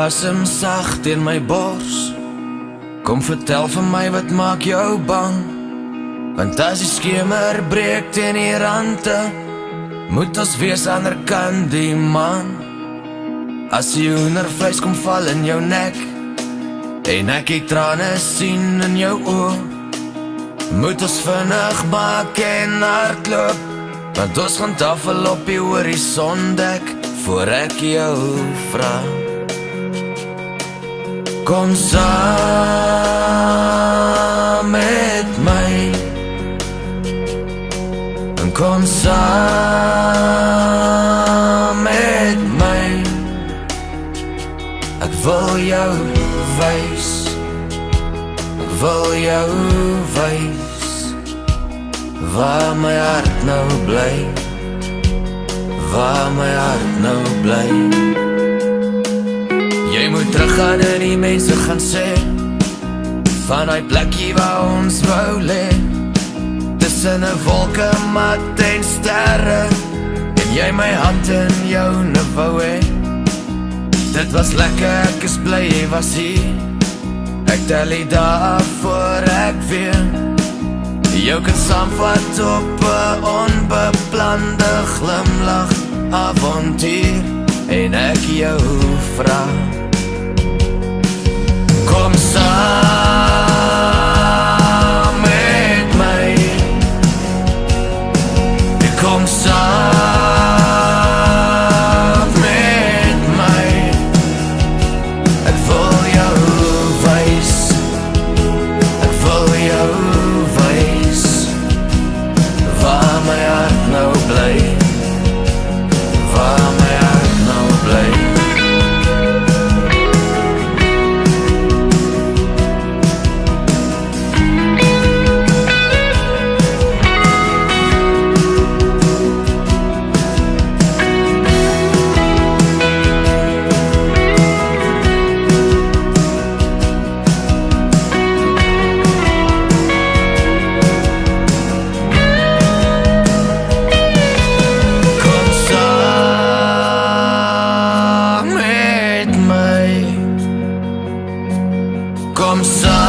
asem sag teen my bors. Kom vertel vir my wat maak jou bang, want as die skemer breek teen die rande, moet ons wees ander kant die man. As die hoendervleis kom val in jou nek, en ek die trane sien in jou oog, moet ons vinnig maak en hardloop, want ons gaan tafel op die horizon dek, voor ek jou vraag. Kom saam met my, en kom saam met my. Ek wil jou wys, ek wil jou wys, waar my hart nou bly, waar my hart nou bly. Jy moet teruggaan en die mense gaan sê, van die plekkie waar ons wou lê, tussen 'n wolkemat en sterre, en jy my hand in joune wou hê. Dit was lekker, ek is bly jy was hier, ek tel die dae voor ek weer jou kan saamvat op 'n onbeplande glimlach avontuur, en ek jou vraag. Kom saam met my, kom saam met my. Ek wil jou wys, ek wil jou wys, waar my hart nou bly, waar my hart nou bly. Kom saam